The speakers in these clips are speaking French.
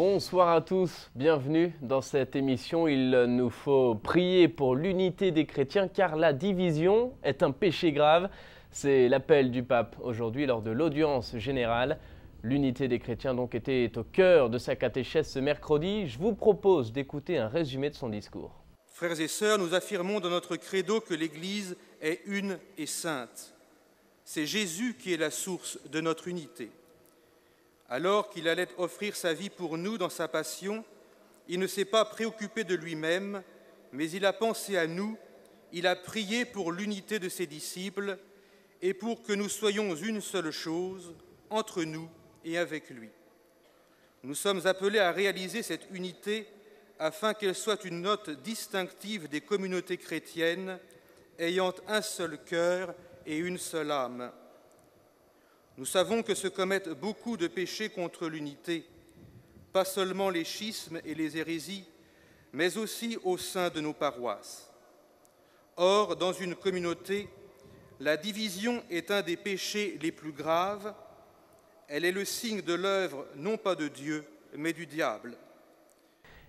Bonsoir à tous, bienvenue dans cette émission. Il nous faut prier pour l'unité des chrétiens car la division est un péché grave. C'est l'appel du pape aujourd'hui lors de l'audience générale. L'unité des chrétiens donc était au cœur de sa catéchèse ce mercredi. Je vous propose d'écouter un résumé de son discours. Frères et sœurs, nous affirmons dans notre credo que l'Église est une et sainte. C'est Jésus qui est la source de notre unité. Alors qu'il allait offrir sa vie pour nous dans sa passion, il ne s'est pas préoccupé de lui-même, mais il a pensé à nous, il a prié pour l'unité de ses disciples et pour que nous soyons une seule chose entre nous et avec lui. Nous sommes appelés à réaliser cette unité afin qu'elle soit une note distinctive des communautés chrétiennes ayant un seul cœur et une seule âme. Nous savons que se commettent beaucoup de péchés contre l'unité, pas seulement les schismes et les hérésies, mais aussi au sein de nos paroisses. Or, dans une communauté, la division est un des péchés les plus graves. Elle est le signe de l'œuvre non pas de Dieu, mais du diable.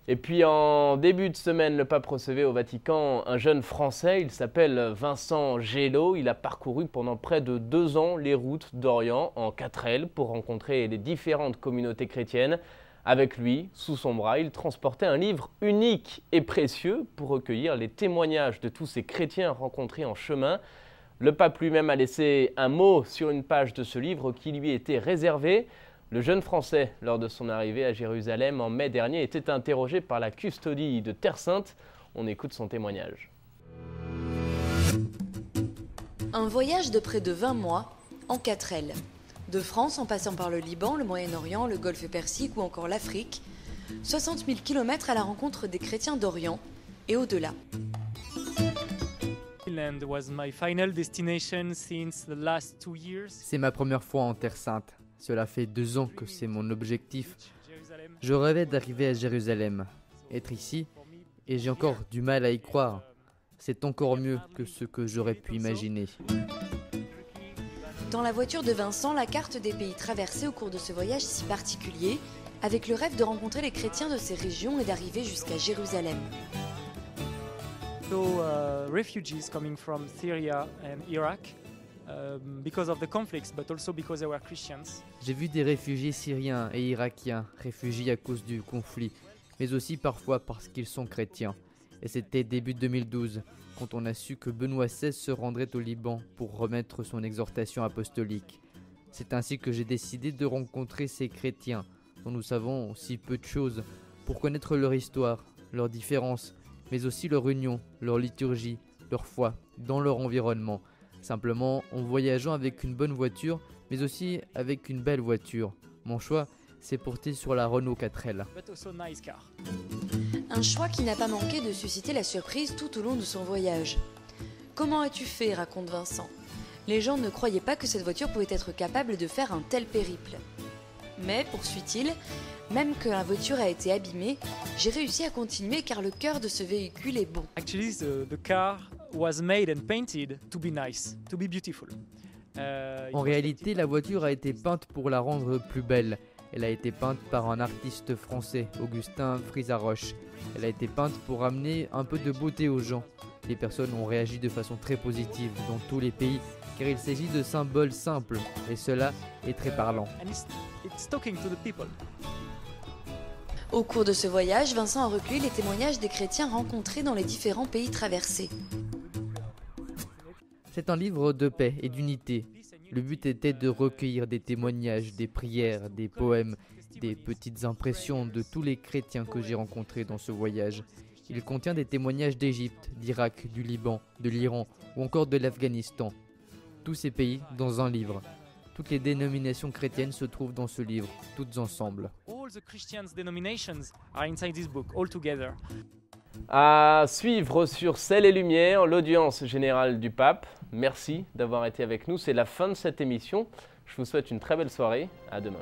Et puis en début de semaine, le pape recevait au Vatican un jeune Français, il s'appelle Vincent Gélo. Il a parcouru pendant près de 2 ans les routes d'Orient en 4L pour rencontrer les différentes communautés chrétiennes. Avec lui, sous son bras, il transportait un livre unique et précieux pour recueillir les témoignages de tous ces chrétiens rencontrés en chemin. Le pape lui-même a laissé un mot sur une page de ce livre qui lui était réservé. Le jeune Français, lors de son arrivée à Jérusalem en mai dernier, était interrogé par la custodie de Terre Sainte. On écoute son témoignage. Un voyage de près de 20 mois en 4L. De France en passant par le Liban, le Moyen-Orient, le Golfe Persique ou encore l'Afrique. 60 000 km à la rencontre des chrétiens d'Orient et au-delà. C'est ma première fois en Terre Sainte. Cela fait 2 ans que c'est mon objectif. Je rêvais d'arriver à Jérusalem, être ici, et j'ai encore du mal à y croire. C'est encore mieux que ce que j'aurais pu imaginer. Dans la voiture de Vincent, la carte des pays traversés au cours de ce voyage si particulier, avec le rêve de rencontrer les chrétiens de ces régions et d'arriver jusqu'à Jérusalem. Refugees coming from Syria and Iraq. Because of the conflicts, but also because they were Christians. J'ai vu des réfugiés syriens et irakiens, réfugiés à cause du conflit, mais aussi parfois parce qu'ils sont chrétiens. Et c'était début 2012, quand on a su que Benoît XVI se rendrait au Liban pour remettre son exhortation apostolique. C'est ainsi que j'ai décidé de rencontrer ces chrétiens, dont nous savons si peu de choses, pour connaître leur histoire, leurs différences, mais aussi leur union, leur liturgie, leur foi, dans leur environnement. Simplement en voyageant avec une bonne voiture, mais aussi avec une belle voiture. Mon choix s'est porté sur la Renault 4L. Un choix qui n'a pas manqué de susciter la surprise tout au long de son voyage. Comment as-tu fait, raconte Vincent. Les gens ne croyaient pas que cette voiture pouvait être capable de faire un tel périple. Mais, poursuit-il, même que la voiture a été abîmée, j'ai réussi à continuer car le cœur de ce véhicule est bon. Actually, the car was made and painted to be nice, to be beautiful. En réalité, la voiture a été peinte pour la rendre plus belle. Elle a été peinte par un artiste français, Augustin Frisaroche. Elle a été peinte pour amener un peu de beauté aux gens. Les personnes ont réagi de façon très positive dans tous les pays, car il s'agit de symboles simples, et cela est très parlant. It's talking to the people. Au cours de ce voyage, Vincent a recueilli les témoignages des chrétiens rencontrés dans les différents pays traversés. C'est un livre de paix et d'unité. Le but était de recueillir des témoignages, des prières, des poèmes, des petites impressions de tous les chrétiens que j'ai rencontrés dans ce voyage. Il contient des témoignages d'Égypte, d'Irak, du Liban, de l'Iran ou encore de l'Afghanistan. Tous ces pays dans un livre. Toutes les dénominations chrétiennes se trouvent dans ce livre, toutes ensemble. All the Christian denominations are inside this book, all together. À suivre sur Sel et Lumière, l'audience générale du pape. Merci d'avoir été avec nous. C'est la fin de cette émission. Je vous souhaite une très belle soirée. À demain.